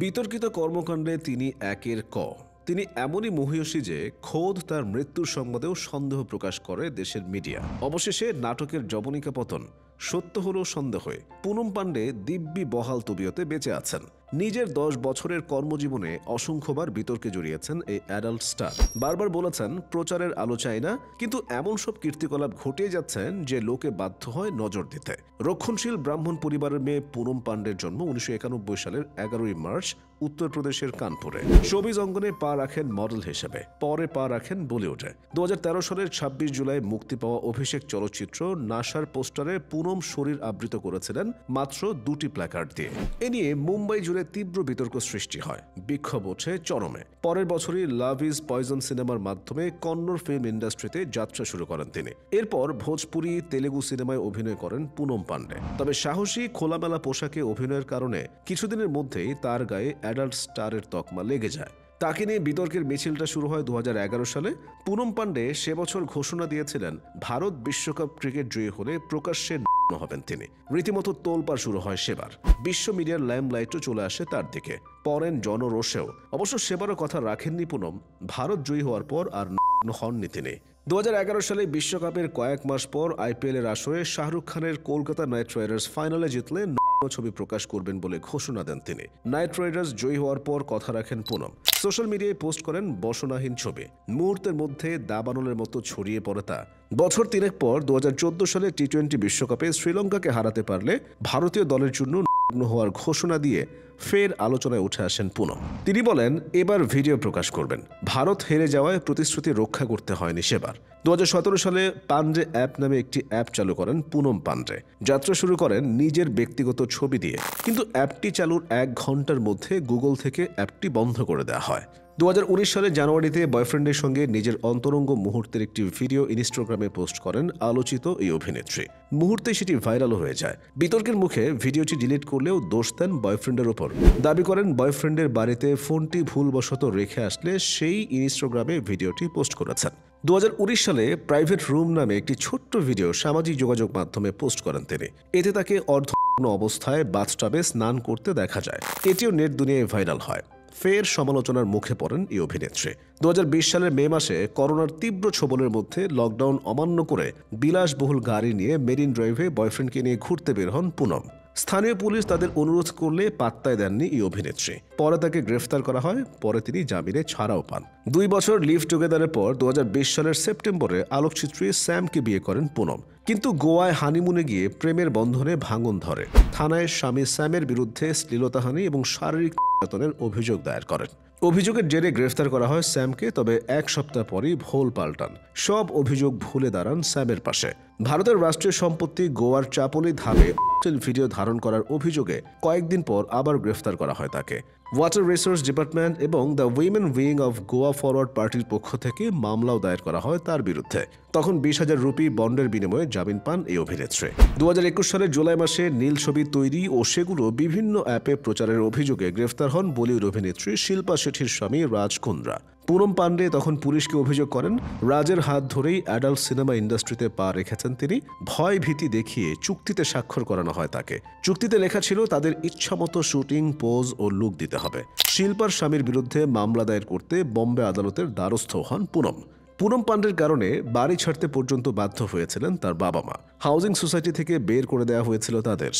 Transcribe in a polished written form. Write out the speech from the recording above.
বিতর্কিত কর্মকাণ্ডে তিনি একের ক। তিনি এমনই মহীয়সী যে খোদ তার মৃত্যুর সংবাদেও সন্দেহ প্রকাশ করে দেশের মিডিয়া। অবশেষে নাটকের যবনিকা পতন সত্য হলেও সন্দেহে পুনম পান্ডে দিব্যি বহাল তবিয়তে বেঁচে আছেন। নিজের 10 বছরের কর্মজীবনে অসংখ্যবার বিতর্কে জড়িয়েছেন এই অ্যাডাল্ট স্টার। বারবার বলেছেন প্রচারের আলো চাই না, কিন্তু এমন সব কীর্তিকলাপ ঘটিয়ে যাচ্ছেন যে লোকে বাধ্য হয় নজর দিতে। রক্ষণশীল ব্রাহ্মণ পরিবারের মেয়ে পুনম পান্ডের জন্ম 1991 সালের 11ই মার্চ উত্তরপ্রদেশের কানপুরে। শোবিজ অঙ্গনে পা রাখেন মডেল হিসেবে, পরে পা রাখেন বলিউডে। 2013 সালের 26 জুলাই মুক্তি পাওয়া অভিষেক চলচ্চিত্র নাসার পোস্টারে পুনম শরীর আবৃত করেছিলেন মাত্র 2টি প্ল্যাকার্ড দিয়ে। এ নিয়ে মুম্বাই জুড়ে তীব্র বিতর্ক সৃষ্টি হয়, বিক্ষোভ ওঠে চরমে। পরের বছরই লাভ ইজ পয়জন সিনেমার মাধ্যমে কন্নড় ফিল্ম ইন্ডাস্ট্রিতে যাত্রা শুরু করেন তিনি। এরপর ভোজপুরি, তেলেগু সিনেমায় অভিনয় করেন পুনম পান্ডে। তবে সাহসী খোলামেলা পোশাকে অভিনয়ের কারণে কিছুদিনের মধ্যেই তার গায়ে অ্যাডাল্ট স্টারের তকমা লেগে যায়। তাকে নিয়ে বিতর্কের মিছিলটা শুরু হয় 2011 সালে। পুনম পান্ডে সে বছর ঘোষণা দিয়েছিলেন ভারত বিশ্বকাপ ক্রিকেট জয়ী হলে প্রকাশ্যে হবেন তিনি। রীতিমতো তোলপাড় শুরু হয় সেবার। বিশ্ব মিডিয়ার ল্যাম্পলাইটও চলে আসে তার দিকে, পড়েন জনরোষেও। অবশ্য সেবারও কথা রাখেননি পুনম। ভারত জয়ী হওয়ার পর আর হননি তিনি। 2011 সালে বিশ্বকাপের কয়েক মাস পর IPL এর আসরে শাহরুখ খানের কলকাতা নাইট রাইডার্স ফাইনালে জিতলে ছবি প্রকাশ করবেন বলে ঘোষণা দেন তিনি। নাইট রাইডার্স জয়ী হওয়ার পর কথা রাখেন পুনম। সোশ্যাল মিডিয়ায় পোস্ট করেন বসনাহীন ছবি। মুহূর্তের মধ্যে দাবানলের মতো ছড়িয়ে পড়ে তা। বছর 3 পর 2014 সালে T20 বিশ্বকাপে শ্রীলঙ্কাকে হারাতে পারলে ভারতীয় দলের জন্য হওয়ার ঘোষণা দিয়ে ফের আলোচনায় উঠে আসেন পুনম। তিনি বলেন এবার ভিডিও প্রকাশ করবেন। ভারত হেরে যাওয়ায় প্রতিশ্রুতি রক্ষা করতে হয়নি সেবার। 2017 সালে পান্ডে অ্যাপ নামে একটি অ্যাপ চালু করেন পুনম পান্ডে। যাত্রা শুরু করেন নিজের ব্যক্তিগত ছবি দিয়ে, কিন্তু অ্যাপটি চালুর 1 ঘন্টার মধ্যে গুগল থেকে অ্যাপটি বন্ধ করে দেওয়া হয়। 2019 সালের জানুয়ারিতে বয়ফ্রেন্ডের সঙ্গে নিজের অন্তরঙ্গ মুহূর্তের একটি ভিডিও ইনস্টাগ্রামে পোস্ট করেন আলোচিত এই অভিনেত্রী। মুহূর্তে সেটি ভাইরাল হয়ে যায়। বিতর্কের মুখে ভিডিওটি ডিলিট করলেও দোষ দেন বয়ফ্রেন্ডের ওপর। দাবি করেন বয়ফ্রেন্ডের বাড়িতে ফোনটি ভুলবশত রেখে আসলে সেই ইনস্টাগ্রামে ভিডিওটি পোস্ট করেছেন। 2019 সালে প্রাইভেট রুম নামে একটি ছোট্ট ভিডিও সামাজিক যোগাযোগ মাধ্যমে পোস্ট করেন তিনি। এতে তাকে অর্ধনগ্ন অবস্থায় বাথটাবে স্নান করতে দেখা যায়। এটিও নেট দুনিয়ায় ভাইরাল হয়। ফের সমালোচনার মুখে পড়েন এই অভিনেত্রী। 2020 সালের মে মাসে করোনার তীব্র ছোবলের মধ্যে লকডাউন অমান্য করে বিলাসবহুল গাড়ি নিয়ে মেরিন ড্রাইভে বয়ফ্রেন্ডকে নিয়ে ঘুরতে বের হন পুনম। স্থানীয় পুলিশ তাদের অনুরোধ করলে পাত্তায় দেননি এই অভিনেত্রী। পরে তাকে গ্রেফতার করা হয়, পরে তিনি জামিনে ছাড়াও পান। 2 বছর লিভ টুগেদারের পর 2020 সালের সেপ্টেম্বরে আলোকচিত্রী স্যামকে বিয়ে করেন পুনম। কিন্তু গোয়ায় হানিমুনে গিয়ে প্রেমের বন্ধনে ভাঙন ধরে। থানায় স্বামী স্যামের বিরুদ্ধে শ্লীলতাহানি এবং শারীরিক নির্যাতনের অভিযোগ দায়ের করেন। অভিযোগের জেরে গ্রেফতার করা হয় স্যামকে। তবে 1 সপ্তাহ পরই ভোল পাল্টান। সব অভিযোগ ভুলে দাঁড়ান স্যামের পাশে। ভারতের রাষ্ট্রীয় সম্পত্তি গোয়ার চাপলি ধামে ভিডিও ধারণ করার অভিযোগে কয়েকদিন পর আবার গ্রেফতার করা হয় তাকে। ওয়াটার রিসোর্স ডিপার্টমেন্ট এবং the women wing of Goa forward পার্টির পক্ষ থেকে মামলাও দায়ের করা হয় তার বিরুদ্ধে। তখন 20,000 রুপি বন্ডের বিনিময়ে জামিন পান এই অভিনেত্রী। 2021 সালের জুলাই মাসে নীল ছবি তৈরি ও সেগুলো বিভিন্ন অ্যাপে প্রচারের অভিযোগে গ্রেফতার হন বলিউড অভিনেত্রী শিল্পা শেঠির স্বামী রাজ কুন্দ্রা। পুনম পান্ডে তখন পুলিশকে অভিযোগ করেন রাজের হাত ধরেই অ্যাডাল্ট সিনেমা ইন্ডাস্ট্রিতে পা রেখেছেন তিনি। ভয় ভীতি দেখিয়ে চুক্তিতে স্বাক্ষর করানো হয় তাকে। চুক্তিতে লেখা ছিল তাদের ইচ্ছামতো শুটিং, পোজ ও লুক দিতে হবে। শিল্পার স্বামীর বিরুদ্ধে মামলা দায়ের করতে বম্বে আদালতের দ্বারস্থ হন পুনম। পুনম পান্ডের কারণে বাড়ি ছাড়তে পর্যন্ত বাধ্য হয়েছিলেন তার বাবা মা। হাউজিং সোসাইটি থেকে বের করে দেওয়া হয়েছিল তাদের।